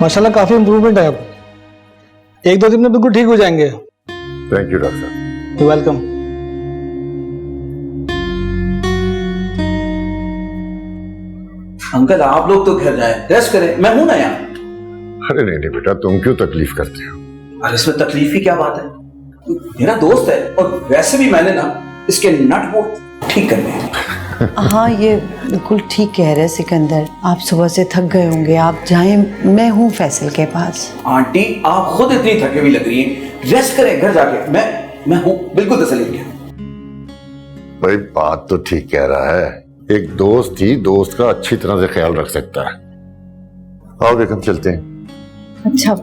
माशाल्लाह काफी इम्प्रूवमेंट है आपको। 1-2 दिन में बिल्कुल ठीक हो जाएंगे। थैंक यू डॉक्टर साहब। You welcome. अंकल आप लोग तो घर जाए, रेस्ट करें, मैं हूं ना यहाँ। अरे नहीं नहीं बेटा, तुम क्यों तकलीफ करते हो? अरे इसमें तकलीफ की क्या बात है, मेरा दोस्त है और वैसे भी मैंने ना इसके नट बोल्ट ठीक करने हैं। हाँ ये बिल्कुल ठीक कह रहे सिकंदर, आप सुबह से थक गए होंगे, आप जाएं, मैं हूँ फैसल के पास। आंटी आप खुद इतनी थके हुई लग रही हैं, रेस्ट करें घर जाके, मैं हूँ बिल्कुल तसल्ली के। भाई बात तो ठीक कह रहा है, एक दोस्त ही दोस्त का अच्छी तरह से ख्याल रख सकता है। आओ बेगम चलते हैं। अच्छा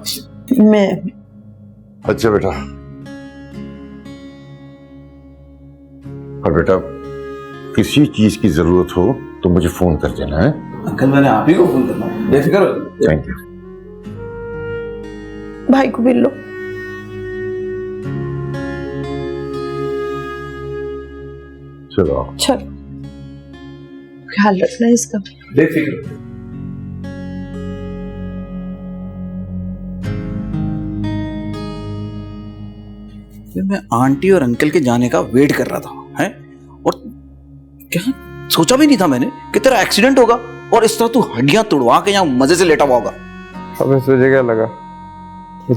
मैं अच्छा बेटा, और बेटा किसी चीज की जरूरत हो तो मुझे फोन कर देना है। अंकल मैंने आप ही को फोन करना, बेफिक्र हो। Thank you. भाई को मिल लो। चलो चलो ख्याल रखना इसका। बेफिक्र। मैं आंटी और अंकल के जाने का वेट कर रहा था हैं, और क्या सोचा भी नहीं था मैंने कि तेरा एक्सीडेंट होगा और इस तरह तू हड्डियां तोड़वा के यहाँ मजे से लेटा हुआ होगा। अबे तुझे क्या लगा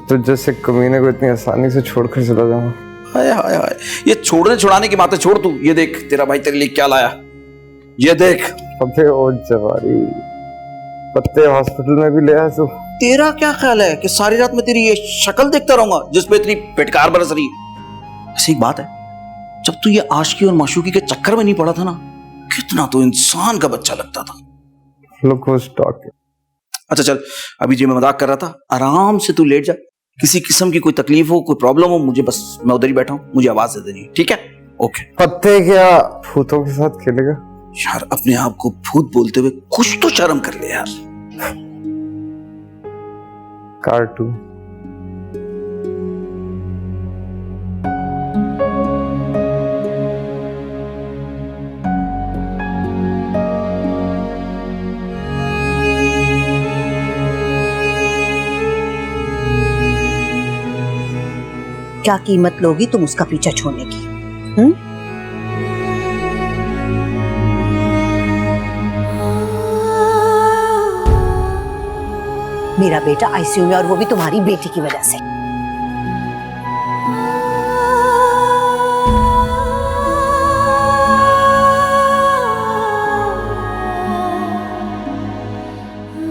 तुझ जैसे कमीने को इतनी आसानी से छोड़कर चला जाऊंगा? हाय हाय हाय, ये छोड़ने छुड़ाने की बातें छोड़, तू ये देख तेरा भाई तेरे लिए क्या लाया, ये देख। अबे ओ जवारी, पत्ते हॉस्पिटल में भी ले आया तू? तेरा क्या ख्याल है कि सारी रात मैं तेरी ये शक्ल देखता रहूंगा जिसपे इतनी पिटकार बरस रही है? ऐसी एक बात है, जब तू ये आशिकी और माशूकी के चक्कर में नहीं पड़ा था ना, कितना तो इंसान का बच्चा लगता था। Look who's talking. अच्छा चल, अभी जी मैं मजाक कर रहा था, आराम से तू लेट जा, किसी किस्म की कोई तकलीफ हो कोई प्रॉब्लम हो मुझे बस, मैं उधर ही बैठा हूं, मुझे आवाज दे देनी, ठीक है? ओके। पत्ते क्या भूतों के साथ खेलेगा? यार अपने आप को भूत बोलते हुए कुछ तो शर्म कर ले यार। कार्टून। क्या कीमत लोगी तुम उसका पीछा छोड़ने की? मेरा बेटा आईसीयू में, और वो भी तुम्हारी बेटी की वजह से।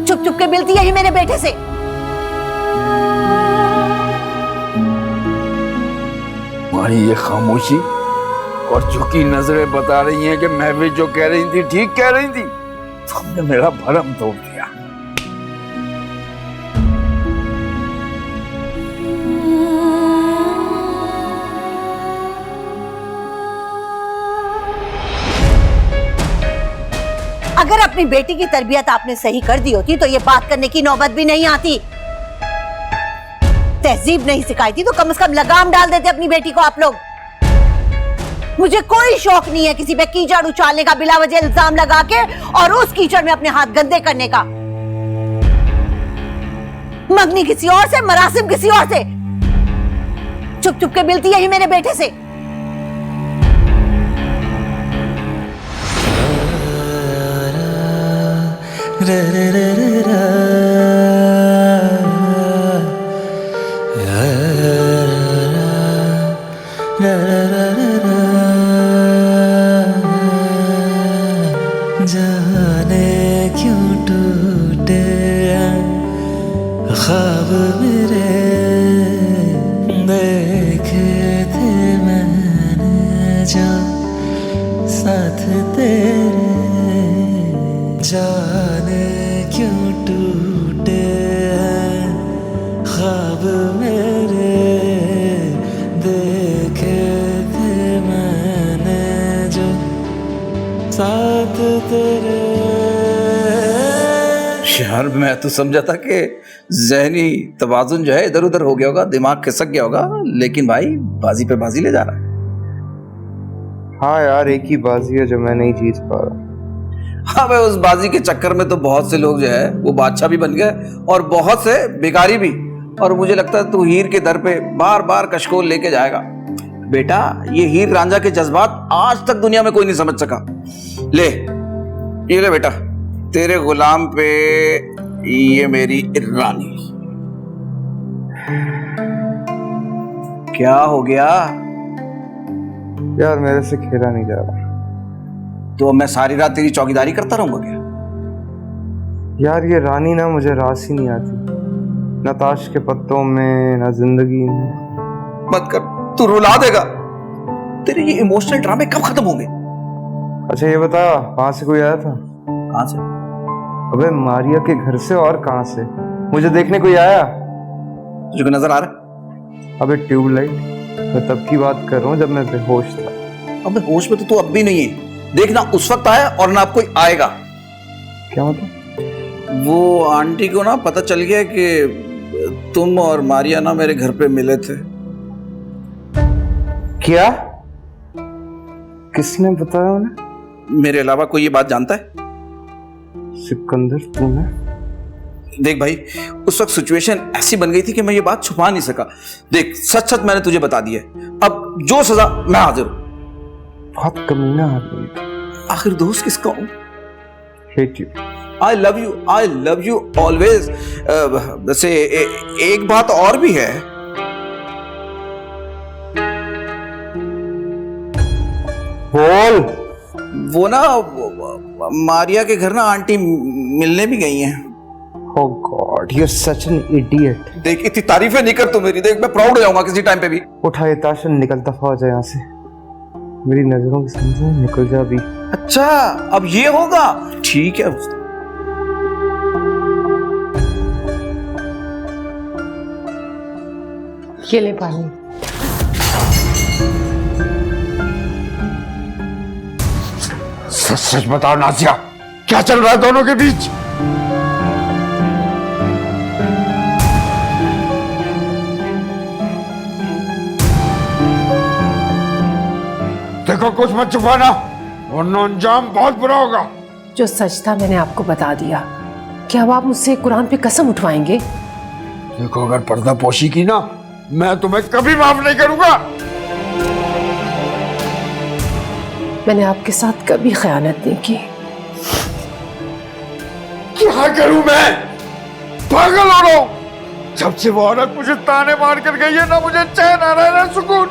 चुप चुप के मिलती है ही मेरे बेटे से। तुम्हारी ये खामोशी और झुकी नजरें बता रही हैं कि महविश जो कह रही थी ठीक कह रही थी। तुमने मेरा भरम तोड़ दिया। अगर अपनी बेटी की तरबियत आपने सही कर दी होती तो ये बात करने की नौबत भी नहीं आती। तहजीब नहीं सिखाई थी तो कम से कम लगाम डाल देते अपनी बेटी को आप लोग। मुझे कोई शौक नहीं है किसी पे कीचड़ उछालने का, बिला वजह इल्जाम लगा के और उस कीचड़ में अपने हाथ गंदे करने का। मंगनी किसी और से, मरासिम किसी और से, चुप चुप के मिलती है ही मेरे बेटे से। जाने क्यों टूटे ख्वाब मेरे, देखे थे मैंने जो साथ तेरे। जाने क्यों टूटे ख्वाब मेरे, देखे थे मैंने जो साथ तेरे। यार मैं तो समझा था कि ज़हनी तवाजुन जो है इधर उधर हो गया होगा, दिमाग खिसक गया होगा, लेकिन भाई बाजी पे बाजी ले जा रहा है। हाँ यार, एक ही बाजी है जो मैं नहीं जीत पा रहा। हाँ भाई, उस बाजी के चक्कर में तो बहुत से लोग जो है वो बादशाह भी बन गए और बहुत से भिखारी भी। और मुझे लगता है तू हीर के दर पे बार बार कशकोल लेके जाएगा। बेटा, ये हीर रांझा के जज्बात आज तक दुनिया में कोई नहीं समझ सका। ले, ये ले बेटा, तेरे गुलाम पे ये मेरी रानी। क्या हो गया? यार मेरे से खेला नहीं जा रहा। तो मैं सारी रात तेरी चौकीदारी करता रहूंगा क्या? यार ये रानी ना मुझे रास ही नहीं आती, न ताश के पत्तों में न जिंदगी में। मत कर, तू रुला देगा। तेरे ये इमोशनल ड्रामे कब खत्म होंगे? अच्छा ये बता, वहां से कोई आया था? कहां से? अबे मारिया के घर से। और कहां से? मुझे देखने कोई आया? तुझे नजर आ रहा? अबे ट्यूबलाइट, मैं तब की बात कर रहा हूँ जब मैं बेहोश था। अबे होश में तो तू अब भी नहीं है। देखना उस वक्त आया और ना अब कोई आएगा। क्या मतलब? वो आंटी को ना पता चल गया कि तुम और मारिया ना मेरे घर पे मिले थे। क्या? किसने बताया उन्हें? मेरे अलावा कोई ये बात जानता है? सिकंदर तूने? देख भाई, उस वक्त सिचुएशन ऐसी बन गई थी कि मैं ये बात छुपा नहीं सका। देख, सच सच मैंने तुझे बता दिया। अब जो सजा, मैं हाजिर हूं। बहुत कमीना आदमी। आखिर दोस्त किसका हूं? Hate you. I love you always. वैसे एक बात और भी है। बोल। वो ना मारिया के घर ना आंटी मिलने भी गई हैं। Oh God, you're such an idiot. देख, इतनी तारीफें नहीं कर तू मेरी। देख, मैं प्राउड हो जाऊंगा किसी टाइम पे भी। उठा ये ताश और निकल, दफा हो जाए यहाँ से। मेरी नजरों के सामने निकल जा अभी। अच्छा, अब ये होगा? ठीक है। ये ले पानी। सच सच बताओ नाजिया, क्या चल रहा है दोनों के बीच? देखो, कुछ मत छुपाना वरना अंजाम बहुत बुरा होगा। जो सच था मैंने आपको बता दिया। क्या अब आप मुझसे कुरान पे कसम उठवाएंगे? देखो, अगर पर्दा पोशी की ना, मैं तुम्हें कभी माफ नहीं करूंगा। मैंने आपके साथ कभी खयानत नहीं की। क्या करूं मैं? पागल हो रहा हूं। जब से वो औरत मुझे ताने मार कर गई है ना, मुझे चैन आ रहा है ना सुकून।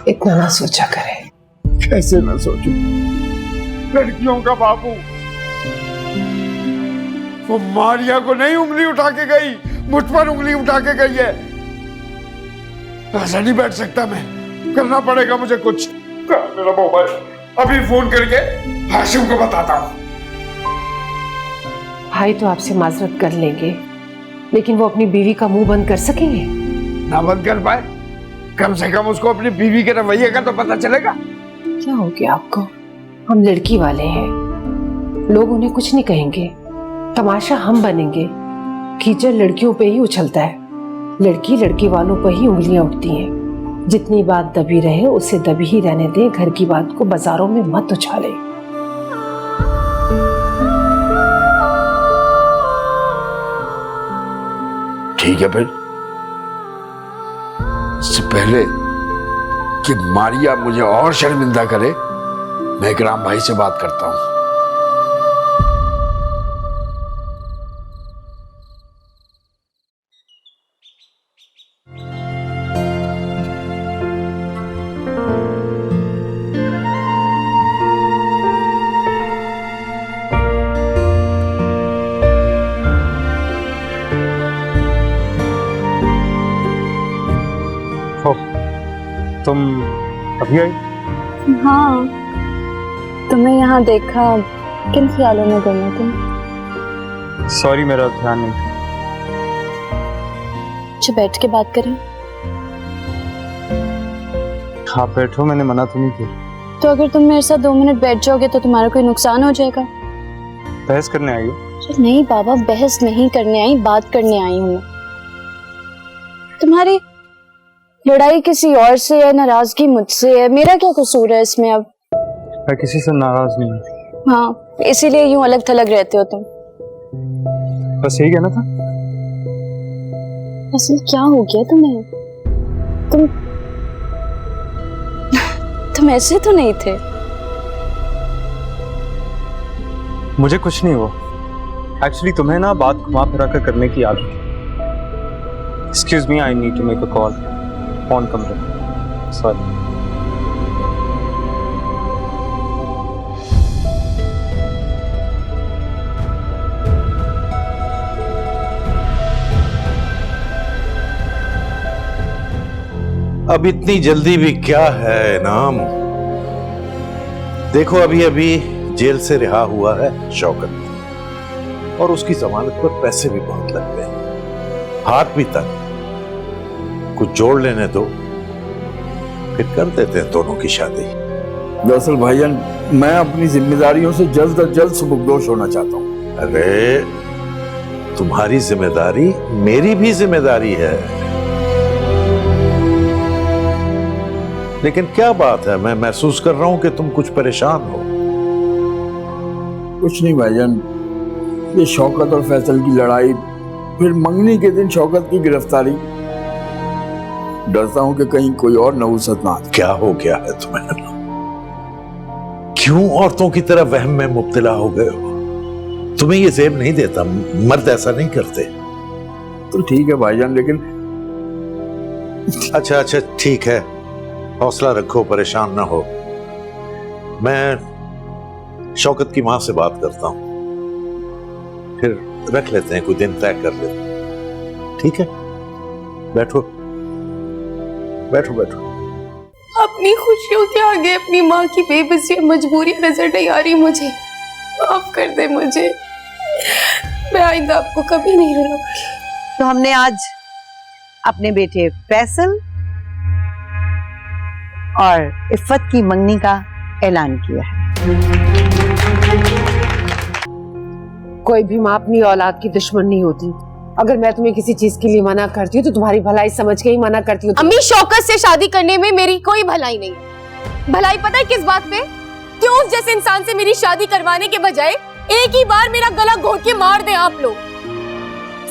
इतना ना सोचा करें। कैसे ना सोचूं? लड़कियों का बापू वो मारिया को नहीं उंगली उठा के गई, मुझ पर उंगली उठा के गई है। ऐसा नहीं बैठ सकता मैं, करना पड़ेगा मुझे कुछ। मेरा मोबाइल, अभी फोन करके हाशिम को बताता हूँ। भाई तो आपसे माजरत कर लेंगे, लेकिन वो अपनी बीवी का मुंह बंद कर सकेंगे? ना बंद कर पाए, कम से कम उसको अपनी बीवी के रवैये का तो पता चलेगा। क्या हो गया आपको? हम लड़की वाले हैं, लोग उन्हें कुछ नहीं कहेंगे, तमाशा हम बनेंगे। कीचड़ लड़कियों पे ही उछलता है, लड़की लड़की वालों पर ही उंगलियां उठती हैं। जितनी बात दबी रहे उसे दबी ही रहने दें। घर की बात को बाजारों में मत उछालें। ठीक है फिर, इससे पहले कि मारिया मुझे और शर्मिंदा करे, मैं इकराम भाई से बात करता हूं। तुम अभी आई? हाँ, तुम्हें यहाँ देखा, किन ख्यालों में गुम हो तुम? सॉरी, मेरा ध्यान नहीं था। अच्छा, बैठ के बात करें? हाँ बैठो, मैंने मना तो नहीं किया। तो अगर तुम मेरे साथ 2 मिनट बैठ जाओगे तो तुम्हारा कोई नुकसान हो जाएगा। बहस करने आई हो? नहीं बाबा, बहस नहीं करने आई, बात करने आई हूँ। तुम्हारी लड़ाई किसी और से है, नाराजगी मुझसे है, मेरा क्या कसूर है इसमें अब? मैं किसी से नाराज नहीं हूँ। हाँ, इसीलिए यूं अलग थलग रहते हो तुम। बस यही कहना था। असल क्या हो गया तुम्हें? तुम ऐसे तो नहीं थे। मुझे कुछ नहीं हुआ। एक्चुअली तुम्हें ना बात घुमा फिरा कर करने की आदत है। Excuse me, I need to make a call. Phone कम रखो। सॉरी। अब इतनी जल्दी भी क्या है नाम। देखो अभी अभी जेल से रिहा हुआ है शौकत, और उसकी जमानत पर पैसे भी बहुत लग गए। हाथ भी तक कुछ जोड़ लेने दो, फिर कर देते हैं दोनों की शादी। दरअसल भाईजान, मैं अपनी जिम्मेदारियों से जल्द अज जल्द सुबुकदोश होना चाहता हूँ। अरे तुम्हारी जिम्मेदारी मेरी भी जिम्मेदारी है, लेकिन क्या बात है, मैं महसूस कर रहा हूं कि तुम कुछ परेशान हो। कुछ नहीं भाईजान, ये शौकत और फैसल की लड़ाई, फिर मंगनी के दिन शौकत की गिरफ्तारी। डरता हूं कि कहीं कोई और नहुसत ना। क्या हो गया है तुम्हें? क्यों औरतों की तरह वहम में मुब्तला हो गए हो? तुम्हें ये ज़ेब नहीं देता, मर्द ऐसा नहीं करते। तो ठीक है भाईजान, लेकिन अच्छा ठीक है, हौसला रखो, परेशान ना हो। मैं शौकत की मां से बात करता हूं, फिर रख लेते हैं, कोई दिन तय कर लेते हैं। ठीक है, बैठो बैठो बैठो। अपनी खुशियों के आगे अपनी माँ की बेबसी और मजबूरी नजर नहीं आ रही मुझे। माफ कर दे मुझे, मैं आइंदा आपको कभी नहीं रुलाऊंगी। तो हमने आज अपने बेटे फैसल और इफ़त की मंगनी का ऐलान किया है। कोई भी माँ अपनी औलाद की दुश्मन नहीं होती। अगर मैं तुम्हें किसी चीज के लिए मना करती हूँ तो तुम्हारी भलाई समझ के ही मना करती हूँ। अम्मी, शौकत से शादी करने में मेरी कोई भलाई नहीं। भलाई पता है किस बात पे? क्यों उस जैसे इंसान से मेरी शादी करवाने के बजाय एक ही बार मेरा गला घोट के मार दे आप लोग।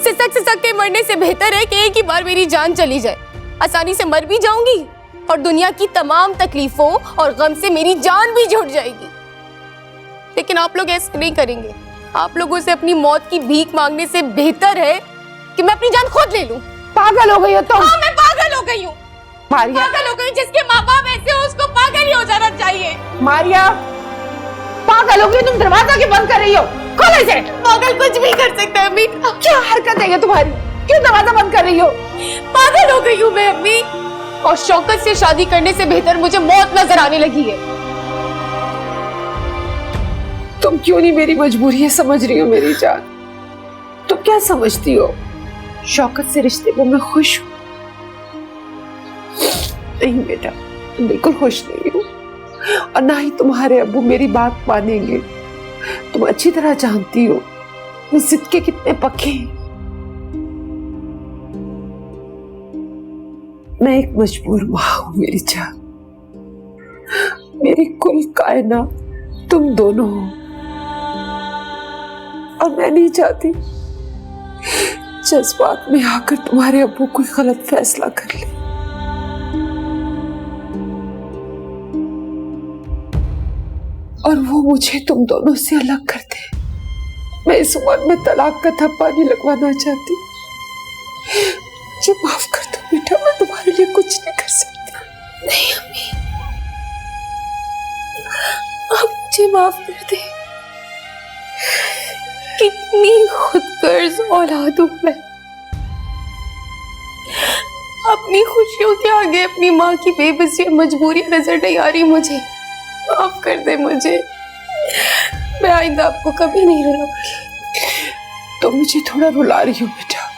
सिसक के मरने से बेहतर है कि एक ही बार मेरी जान चली जाए। आसानी से मर भी जाऊंगी और दुनिया की तमाम तकलीफों और गम से मेरी जान भी जुड़ जाएगी। लेकिन आप लोग ऐसे नहीं करेंगे। आप लोगों से अपनी मौत की भीख मांगने से बेहतर है कि मैं अपनी जान खुद ले लूं। पागल हो गई हो तुम? हाँ, मैं पागल हो गई हूँ। मारिया, पागल हो गई। जिसके माँ बाप ऐसे हो उसको पागल ही हो जाना चाहिए। मारिया, पागल हो गई तुम? दरवाजा क्यों बंद कर रही हो? खोल इसे। पागल कुछ भी कर सकता है अम्मी। क्या हरकत है ये तुम्हारी? क्यों दरवाजा बंद कर रही हो? पागल हो गई हूँ मैं अम्मी, और शौकत से शादी करने से बेहतर मुझे मौत नजर आने लगी है। तुम क्यों नहीं मेरी मजबूरी समझ रही हो मेरी जान? तुम क्या समझती हो? शौकत से रिश्ते में मैं खुश हूँ? नहीं बेटा, तुम बिल्कुल खुश नहीं हो, और ना ही तुम्हारे अब्बू मेरी बात मानेंगे। तुम अच्छी तरह जानती हो वो जिद के कितने पक्के हैं। मैं एक मजबूर माँ हूँ मेरी जान। मेरी कुल कायनात तुम दोनों हो, और मैं नहीं चाहती जज्बात में आकर तुम्हारे अब्बू कोई गलत फैसला कर ले। और वो मुझे तुम दोनों से अलग कर दे। मैं इस उम्र में तलाक का थप्पा नहीं लगवाना चाहती। मुझे माफ कर दो बेटा, मैं तुम्हारे लिए कुछ नहीं कर सकती। नहीं अम्मी, आप मुझे माफ कर दे। कितनी खुदगर्ज औलाद हूं मैं। अपनी खुशियों के आगे अपनी माँ की बेबसी और मजबूरी नजर नहीं आ रही मुझे। माफ कर दे मुझे, मैं आइंदा आपको कभी नहीं रुलाऊंगी। तो मुझे थोड़ा रुला रही हो बेटा,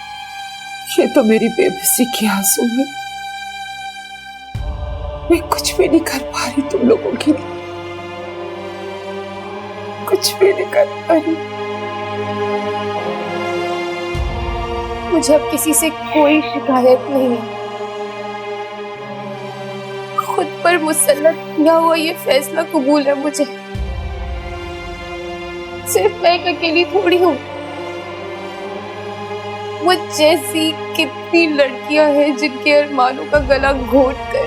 ये तो मेरी बेबसी की आंसू है। मैं कुछ भी नहीं कर पा रही तुम लोगों के लिए, कुछ भी नहीं कर पा रही। मुझे अब किसी से कोई शिकायत नहीं है। पर मुसल्लत किया हुआ ये फैसला कबूल है मुझे। सिर्फ मैं एक अकेली थोड़ी हूँ, मुझ जैसी कितनी लड़कियां हैं जिनके अरमानों का गला घोट कर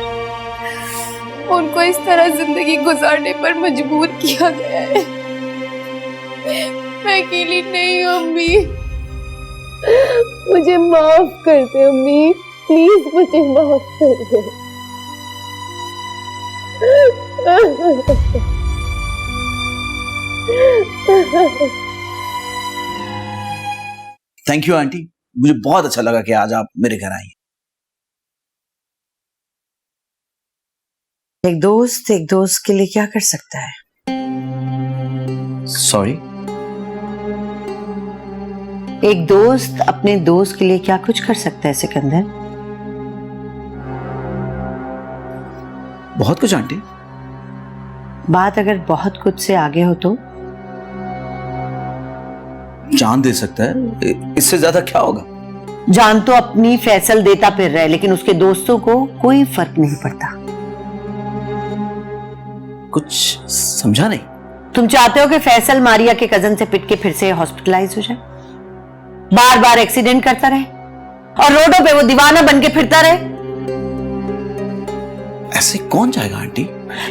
उनको इस तरह जिंदगी गुजारने पर मजबूर किया गया है। मैं अकेली नहीं हूँ अम्मी, मुझे माफ कर दे अम्मी, प्लीज मुझे माफ कर दे। थैंक यू आंटी, मुझे बहुत अच्छा लगा कि आज आप मेरे घर आई। एक दोस्त के लिए क्या कर सकता है? सॉरी? एक दोस्त अपने दोस्त के लिए क्या कुछ कर सकता है सिकंदर? बहुत कुछ आंटी। बात अगर बहुत कुछ से आगे हो तो? जान दे सकता है, इससे ज्यादा क्या होगा? जान तो अपनी फैसल देता फिर रहा है, लेकिन उसके दोस्तों को कोई फर्क नहीं पड़ता। कुछ समझा नहीं। तुम चाहते हो कि फैसल मारिया के कजन से पिट के फिर से हॉस्पिटलाइज हो जाए, बार बार एक्सीडेंट करता रहे और रोडों पे वो दीवाना बन के फिरता रहे? ऐसे कौन जाएगा आंटी?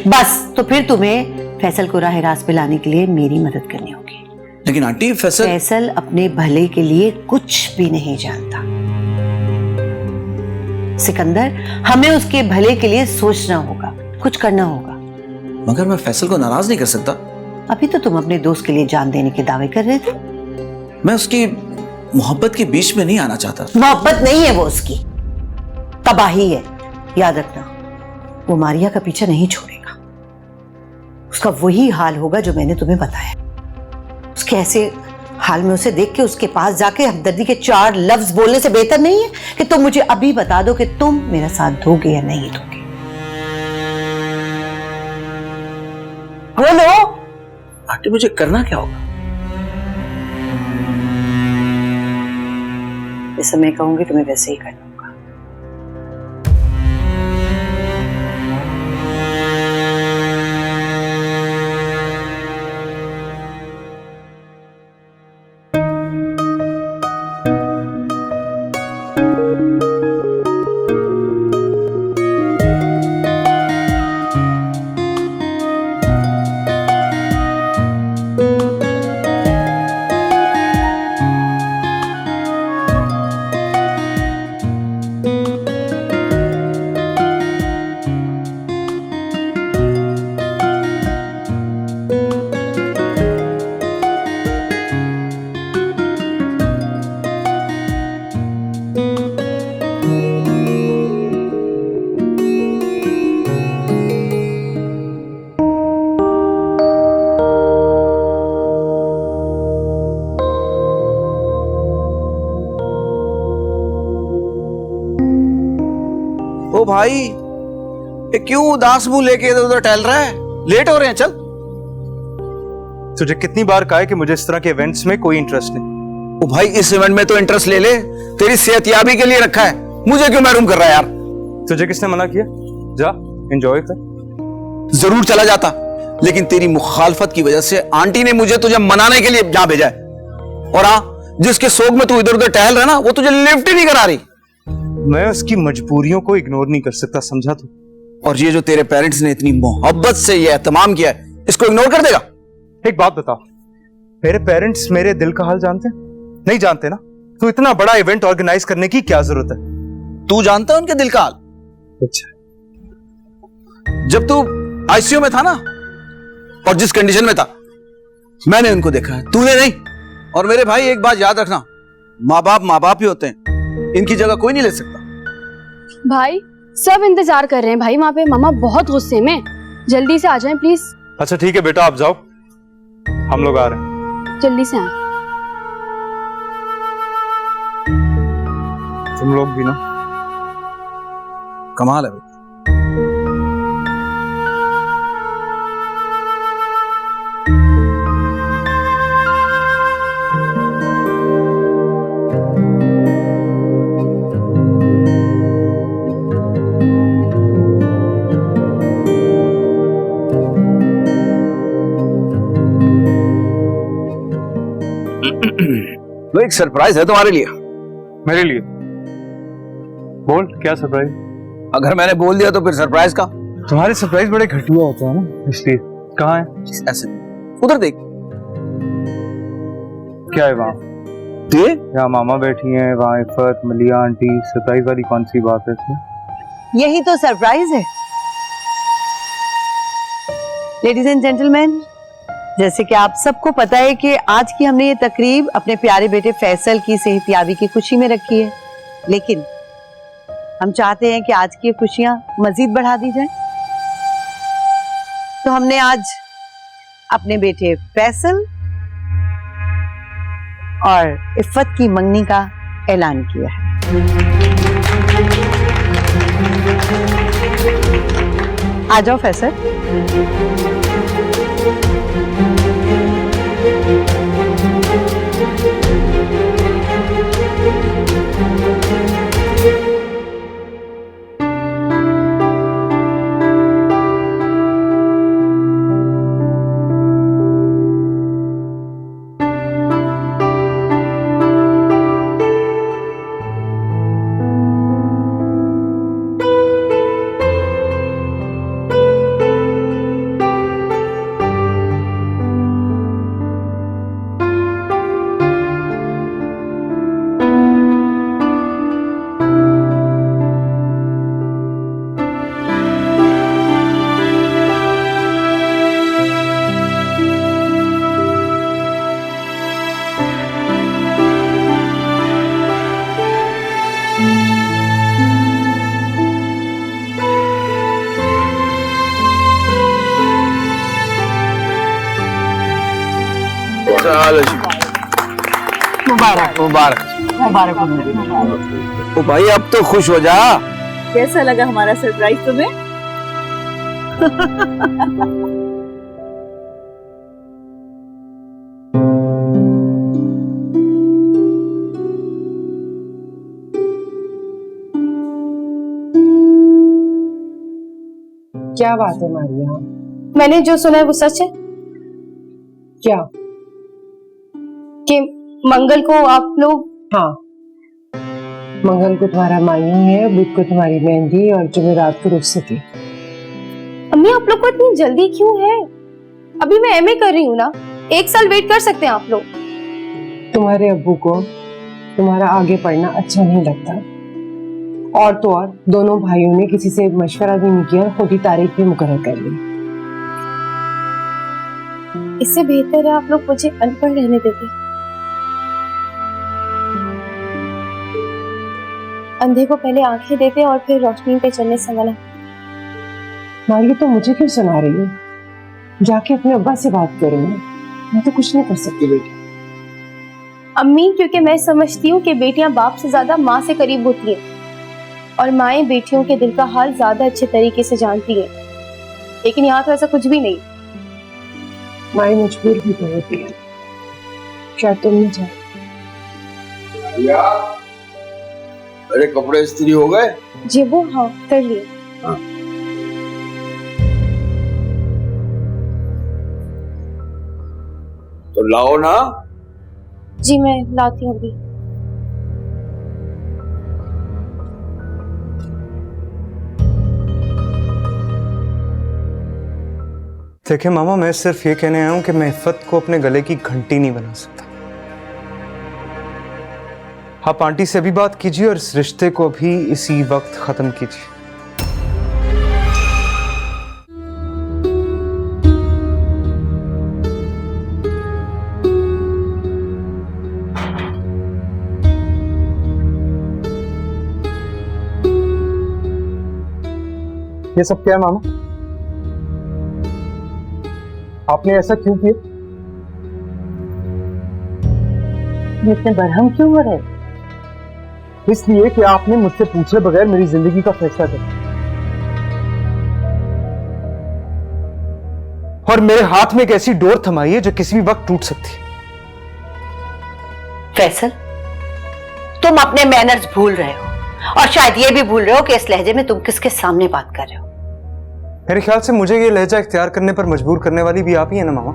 बस तो फिर तुम्हें फैसल को राह रास्त पे लाने के लिए मेरी मदद करनी होगी। लेकिन आंटी फैसल अपने भले के लिए कुछ भी नहीं जानता सिकंदर। हमें उसके भले के लिए सोचना होगा, कुछ करना होगा। मगर मैं फैसल को नाराज नहीं कर सकता। अभी तो तुम अपने दोस्त के लिए जान देने के दावे कर रहे थे। मैं उसकी मोहब्बत के बीच में नहीं आना चाहता। मोहब्बत नहीं है वो, उसकी तबाही है। याद रखना, वो मारिया का पीछा नहीं छोड़ेगा। उसका वही हाल होगा जो मैंने तुम्हें बताया। उसके ऐसे हाल में उसे देख के उसके पास जाके हमदर्दी के 4 लफ्ज बोलने से बेहतर नहीं है कि तुम मुझे अभी बता दो कि तुम मेरा साथ दोगे या नहीं दोगे। बोलो आंटी, मुझे करना क्या होगा? जैसे मैं कहूंगी तुम्हें वैसे ही करना होगा। ओ भाई, ये क्यों उदास मुंह लेके इधर उधर टहल रहा है? लेट हो रहे हैं, चल। तुझे कितनी बार कहा है कि मुझे इस तरह के इवेंट्स में कोई इंटरेस्ट नहीं। ओ भाई, इस इवेंट में तो इंटरेस्ट ले ले, तेरी सेहतयाबी के लिए रखा है, मुझे क्यों महरूम कर रहा है यार? तुझे किसने मना किया? जा एंजॉय कर। जरूर चला जाता, लेकिन तेरी मुखालफत की वजह से आंटी ने मुझे तुझे मनाने के लिए यहां भेजा है। और हाँ, जिसके शौक में तू इधर उधर टहल रहा ना, वो तुझे लिफ्ट ही नहीं करा रही। मैं उसकी मजबूरियों को इग्नोर नहीं कर सकता, समझा तू? और ये जो तेरे पेरेंट्स ने इतनी मोहब्बत से ये एहतमाम किया है, इसको इग्नोर कर देगा? एक बात बता, मेरे पेरेंट्स मेरे दिल का हाल जानते हैं? नहीं जानते ना? तो इतना बड़ा इवेंट ऑर्गेनाइज करने की क्या जरूरत है? तू जानता है उनके दिल का हाल? अच्छा, जब तू आईसीयू में था ना, और जिस कंडीशन में था, मैंने उनको देखा है, तूने नहीं। और मेरे भाई, एक बात याद रखना, माँ बाप ही होते हैं, इनकी जगह कोई नहीं ले सकता। भाई सब इंतजार कर रहे हैं भाई, वहां पे मामा बहुत गुस्से में, जल्दी से आ जाएं प्लीज। अच्छा ठीक है बेटा, आप जाओ, हम लोग आ रहे हैं। जल्दी से आए। तुम लोग भी ना। कमाल है भाई। लो एक सरप्राइज है तुम्हारे लिए। मेरे लिए? बोल, क्या सरप्राइज? अगर मैंने बोल दिया तो फिर सरप्राइज का? तुम्हारे सरप्राइज बड़े घटिया होते हैं ना, इसलिए। कहाँ है? ऐसे उधर देख। क्या है वहाँ? यहाँ मामा बैठी हैं, वहाँ इफ़त, मलिया आंटी। सरप्राइज वाली कौन सी बात है इसमें? यही तो सरप्राइज है। लेडीज एंड जेंटलमैन, जैसे कि आप सबको पता है कि आज की हमने ये तकरीब अपने प्यारे बेटे फैसल की सेहतयाबी की खुशी में रखी है, लेकिन हम चाहते हैं कि आज की खुशियां मजीद बढ़ा दी जाए। तो हमने आज अपने बेटे फैसल और इफ़त की मंगनी का ऐलान किया है। आ जाओ फैसल। मुबारक मुबारक मुबारक। ओ भाई अब तो खुश हो जा। कैसा लगा हमारा सरप्राइज तुम्हें? क्या बात है मारिया? मैंने जो सुना है वो सच है क्या? कि मंगल को आप लोग। हाँ, मंगल को तुम्हारा मायू है, बुध को तुम्हारी मेहंदी और जुमेरात को रुखसती। अम्मी आप लोग को इतनी जल्दी क्यों है? अभी मैं एमए कर रही हूँ ना, 1 साल वेट कर सकते हैं आप लोग। तुम्हारे अब्बू को तुम्हारा आगे पढ़ना अच्छा नहीं लगता, और तो और दोनों भाइयों ने किसी से मशवरा भी नहीं किया, खुद ही तारीख भी मुकर्रर कर ली। इससे बेहतर है आप लोग मुझे अनपढ़ रहने देते। अंधे को पहले आंखें देते और फिर रोशनी पे चलने संभला। मारिया तो मुझे क्यों सुना रही हो? जाके अपने अब्बा से बात करो ना, मैं तो कुछ नहीं कर सकती बेटी। अम्मी क्योंकि मैं समझती हूँ कि बेटियां बाप से ज्यादा माँ से करीब होती हैं और माएं बेटियों के दिल का हाल ज्यादा अच्छे तरीके से जानती हैं, लेकिन यहाँ तो ऐसा कुछ भी नहीं। माएं मजबूर भी तो होती है, शायद तुम नहीं जानते। अरे कपड़े इस्त्री हो गए? जी वो हाँ कर लिए। हाँ। तो लाओ ना। जी मैं लाती हूँ अभी। देखिए मामा, मैं सिर्फ ये कहने आया हूं कि मैं इफ़त को अपने गले की घंटी नहीं बना सकता। आप आंटी से अभी बात कीजिए और इस रिश्ते को भी इसी वक्त खत्म कीजिए। ये सब क्या है मामा? आपने ऐसा क्यों किया? इतने बरहम क्यों हो रहे? इसलिए कि आपने मुझसे पूछे बगैर मेरी जिंदगी का फैसला किया और मेरे हाथ में एक ऐसी डोर थमाई है जो किसी भी वक्त टूट सकती है। फैसल, तुम अपने मैनर्स भूल रहे हो और शायद ये भी भूल रहे हो कि इस लहजे में तुम किसके सामने बात कर रहे हो। मेरे ख्याल से मुझे ये लहजा इख्तियार करने पर मजबूर करने वाली भी आप ही है ना मामा।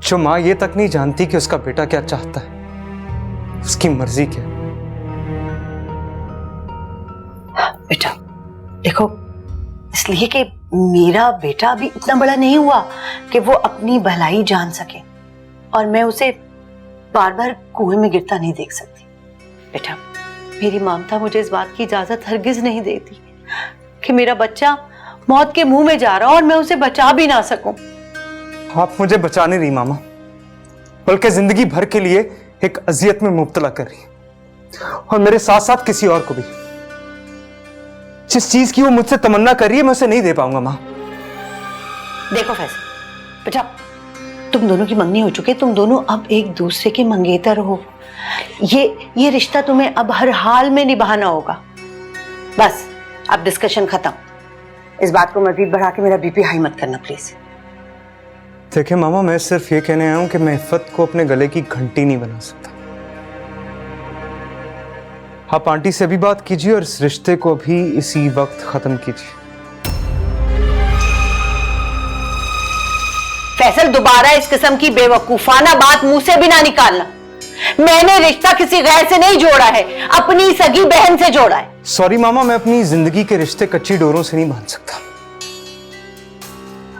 जो माँ ये तक नहीं जानती कि उसका बेटा क्या चाहता है, उसकी मर्जी क्या है। बेटा देखो, इसलिए कि मेरा बेटा अभी इतना बड़ा नहीं हुआ कि वो अपनी भलाई जान सके, और मैं उसे बार बार कुएं में गिरता नहीं देख सकती। बेटा, मेरी ममता मुझे इस बात की इजाजत हरगिज नहीं देती कि मेरा बच्चा मौत के मुंह में जा रहा हो और मैं उसे बचा भी ना सकूं। आप मुझे बचा नहीं रही मामा, बल्कि जिंदगी भर के लिए एक अजियत में मुब्तला कर रही है, और मेरे साथ साथ किसी और को भी। जिस चीज की वो मुझसे तमन्ना कर रही है मैं उसे नहीं दे पाऊंगा माँ। देखो फैसल बेटा, तुम दोनों की मंगनी हो चुकी है, तुम दोनों अब एक दूसरे के मंगेतर हो। ये रिश्ता तुम्हें अब हर हाल में निभाना होगा। बस अब डिस्कशन खत्म। इस बात को मजीद बढ़ा के मेरा बीपी हाई मत करना प्लीज। देखिए मामा, मैं सिर्फ ये कहने आया हूं कि मैं इफ़्फ़त को अपने गले की घंटी नहीं बना सकता। आप आंटी से भी बात कीजिए और इस रिश्ते को भी इसी वक्त खत्म कीजिए। फैसल, दोबारा इस किस्म की बेवकूफाना बात मुंह से भी ना निकालना। मैंने रिश्ता किसी गैर से नहीं जोड़ा है, अपनी सगी बहन से जोड़ा है। सॉरी मामा, मैं अपनी जिंदगी के रिश्ते कच्ची डोरों से नहीं बांध सकता।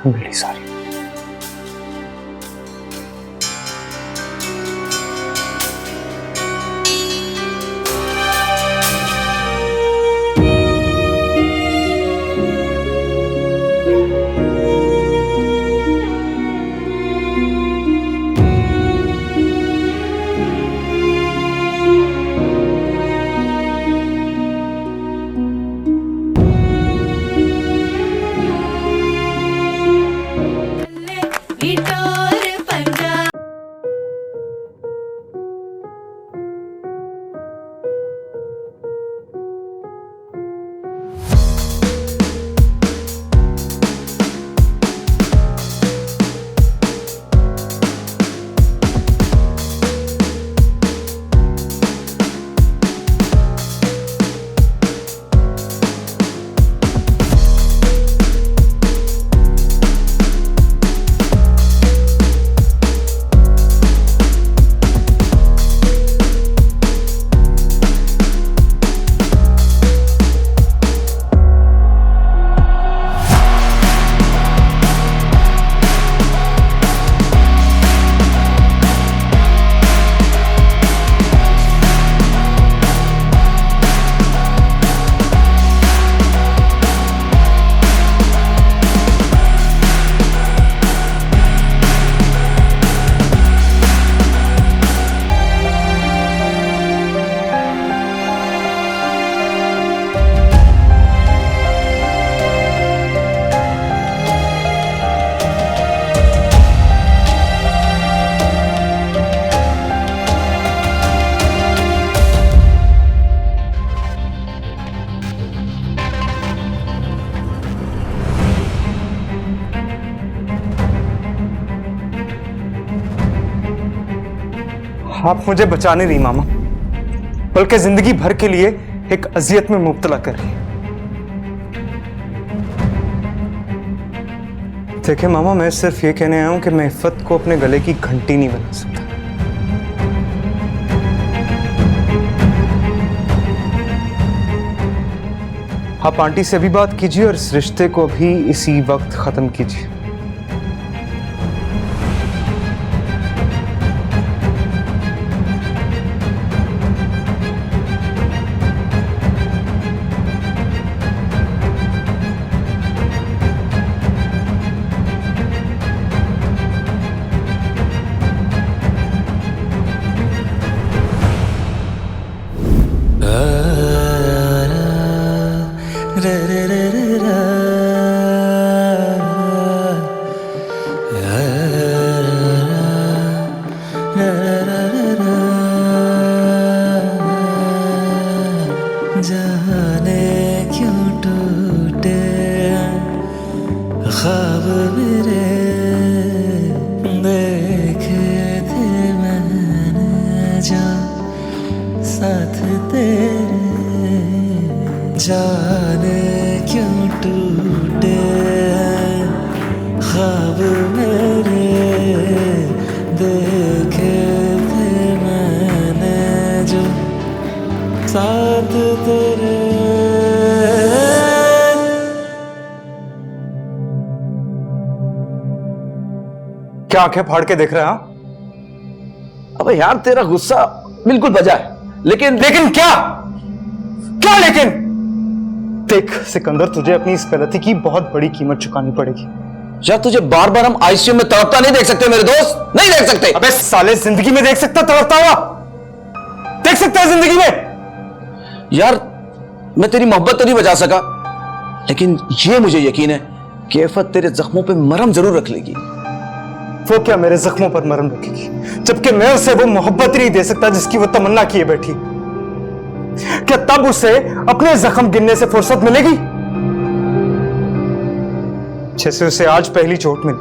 बड़ी सॉरी। आप मुझे बचा नहीं रही मामा, बल्कि जिंदगी भर के लिए एक अजियत में मुब्तला कर रही है। देखिए मामा, मैं सिर्फ ये कहने आया हूं कि मैं इफ़्फ़त को अपने गले की घंटी नहीं बना सकता। आप आंटी से भी बात कीजिए और इस रिश्ते को भी इसी वक्त खत्म कीजिए। जाने क्यों टूटे ख्वाब मेरे, देखे थे मैंने जो साथ तेरे। जाने क्यों टूटे ख्वाब मेरे, साथ तेरे। क्या आंखें फाड़ के देख रहे हैं? हाँ? अबे यार तेरा गुस्सा बिल्कुल बजा है, लेकिन लेकिन क्या? क्या लेकिन? देख सिकंदर, तुझे अपनी इस गलती की बहुत बड़ी कीमत चुकानी पड़ेगी। यार तुझे बार बार हम आईसीयू में तड़पता नहीं देख सकते मेरे दोस्त, नहीं देख सकते। अबे साले, जिंदगी में देख सकता तड़पता हुआ? देख सकता है जिंदगी में? यार मैं तेरी मोहब्बत तो नहीं बचा सका, लेकिन ये मुझे यकीन है कि आफत तेरे जख्मों पे मरहम जरूर रख लेगी। वो क्या मेरे जख्मों पर मरहम रखेगी, जबकि मैं उसे वो मोहब्बत नहीं दे सकता जिसकी वो तमन्ना किए बैठी? क्या तब उसे अपने जख्म गिनने से फुर्सत मिलेगी जैसे उसे आज पहली चोट मिली?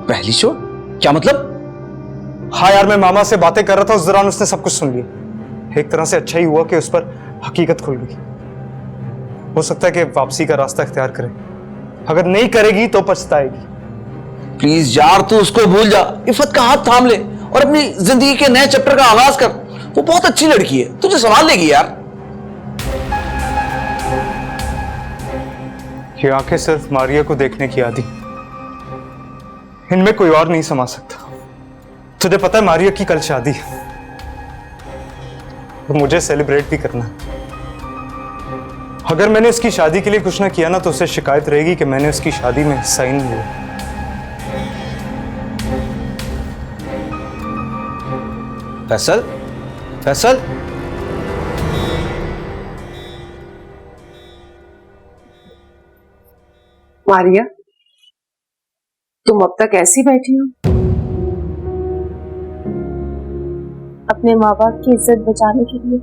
पहली चोट? क्या मतलब? हाँ यार, मैं मामा से बातें कर रहा था, उस दौरान उसने सब कुछ सुन लिया। एक तरह से अच्छा ही हुआ कि उस पर हकीकत खुल गई। हो सकता है कि वापसी का रास्ता इख्तियार करे, अगर नहीं करेगी तो पछताएगी। प्लीज यार तू उसको भूल जा, इफ़त का हाथ थाम ले और अपनी जिंदगी के नए चैप्टर का आगाज कर। वो बहुत अच्छी लड़की है, तुझे संभाल लेगी यार। ये आंखें सिर्फ मारिया को देखने की आदी, इनमें कोई और नहीं समा सकता। तुझे पता है मारिया की कल शादी है और मुझे सेलिब्रेट भी करना है। अगर मैंने उसकी शादी के लिए कुछ ना किया ना तो उसे शिकायत रहेगी कि मैंने उसकी शादी में हिस्सा ही नहीं लिया। फैसल, फैसल, मारिया, तुम अब तक ऐसी बैठी हो? अपने माँ बाप की इज्जत बचाने के लिए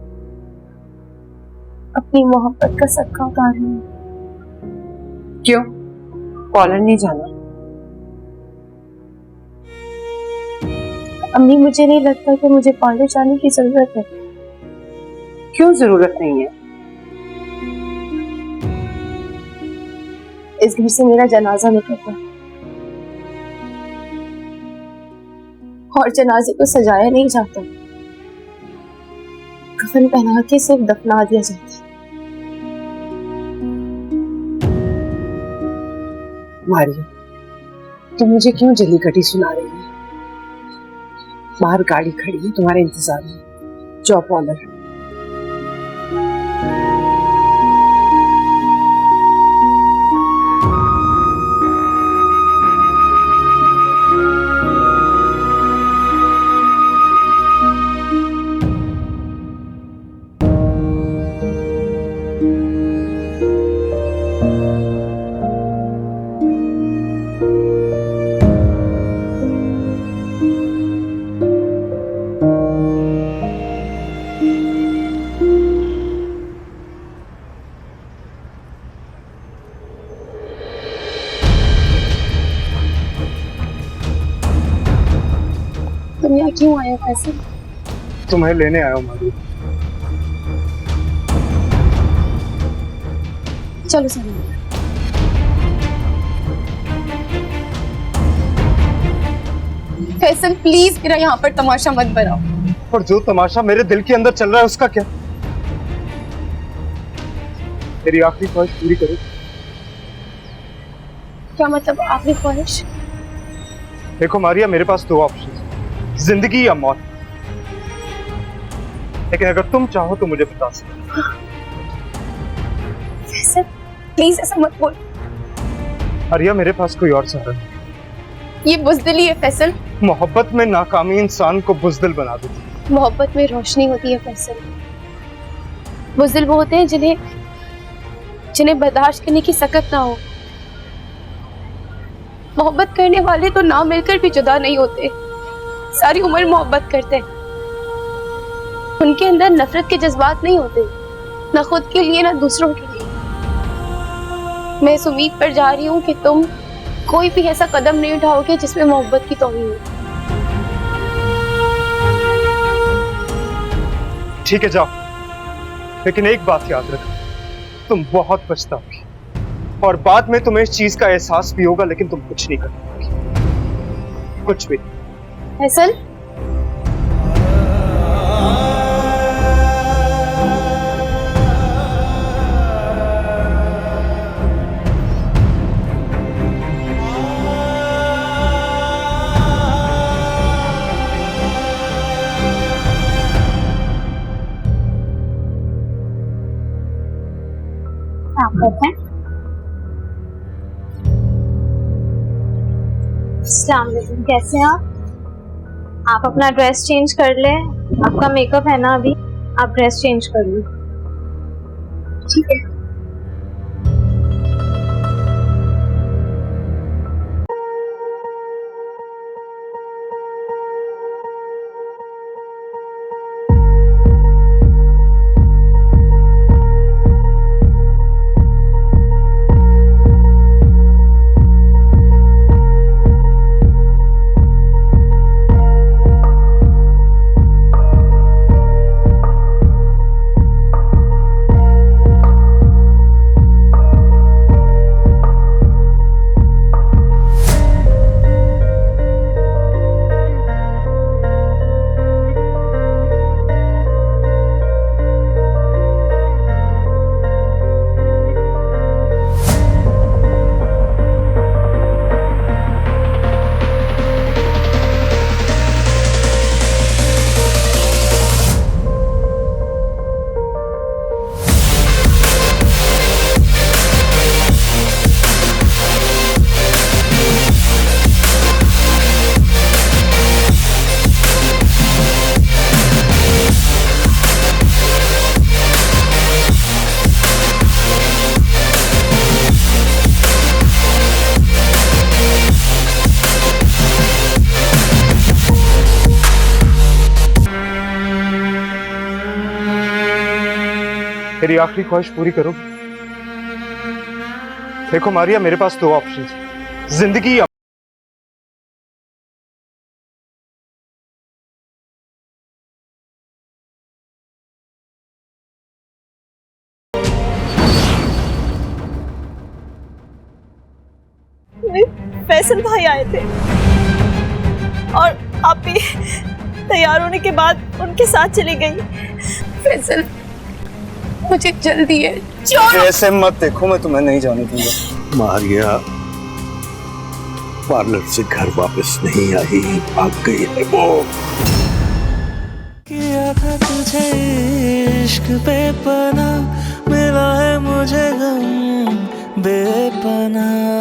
अपनी मोहब्बत का सदका उतार रही हूँ। क्यों, कॉलेज नहीं जाना? अम्मी, मुझे नहीं लगता कि मुझे कॉलेज जाने की जरूरत है। क्यों जरूरत नहीं है? इस घर से मेरा जनाजा निकलता है और जनाजे को सजाया नहीं जाता, कफन पहना के सिर्फ दफना दिया जाता है। मारिया, तुम मुझे क्यों जली कटी सुना रही है? बाहर गाड़ी खड़ी है, तुम्हारे इंतजार में। जाओ पार्लर। तुम यहाँ क्यों आए हो फैसल? तुम्हें लेने आया हूं मारिया। चलो सर। फैसल प्लीज मेरा यहाँ पर तमाशा मत बनाओ। और जो तमाशा मेरे दिल के अंदर चल रहा है उसका क्या? तेरी आखिरी ख्वाहिश पूरी करो। क्या मतलब आखिरी ख्वाहिश? देखो मारिया, मेरे पास दो ऑप्शन, जिंदगी या मौत। लेकिन अगर तुम चाहो तो मुझे बता सकते। फैसल प्लीज ऐसा मत बोल। मारिया, मेरे पास कोई और सहारा नहीं। ये बुज़दिली है फैसल। मोहब्बत में नाकामी इंसान को बुज़दिल बना देती है। मोहब्बत में रोशनी होती है फैसल। बुज़दिल वो होते हैं जिन्हें बर्दाश्त करने की सकत ना हो। मोहब्बत करने वाले तो ना मिलकर भी जुदा नहीं होते, सारी उम्र मोहब्बत करते हैं। उनके अंदर नफरत के जज्बात नहीं होते, ना खुद के लिए ना दूसरों के लिए। मैं इस उम्मीद पर जा रही हूँ कि तुम कोई भी ऐसा कदम नहीं उठाओगे जिसमें मोहब्बत की तौहीन हो। ठीक है, जाओ, लेकिन एक बात याद रखो, तुम बहुत पछताओगी और बाद में तुम्हें इस चीज का एहसास भी होगा, लेकिन तुम कुछ नहीं कर पाओगी, कुछ भी। फैसल बैठे। अस्सलाम वालेकुम, कैसे हैं आप अपना ड्रेस चेंज कर ले। आपका मेकअप है ना अभी, आप ड्रेस चेंज कर लो। ठीक है। मेरी आखिरी ख्वाहिश पूरी करो। देखो मारिया, मेरे पास दो ऑप्शन है, जिंदगी या फैसल भाई आए थे और आप भी तैयार होने के बाद उनके साथ चली गई। फैसल, मुझे जल्दी है। ऐसे मत देखो, मैं तुम्हें नहीं जाने दूंगा। मारिया पार्लर से घर वापस नहीं आई, भाग गई है वो। किया था तुझे इश्क बेपना, मिला है मुझे गम बेपना।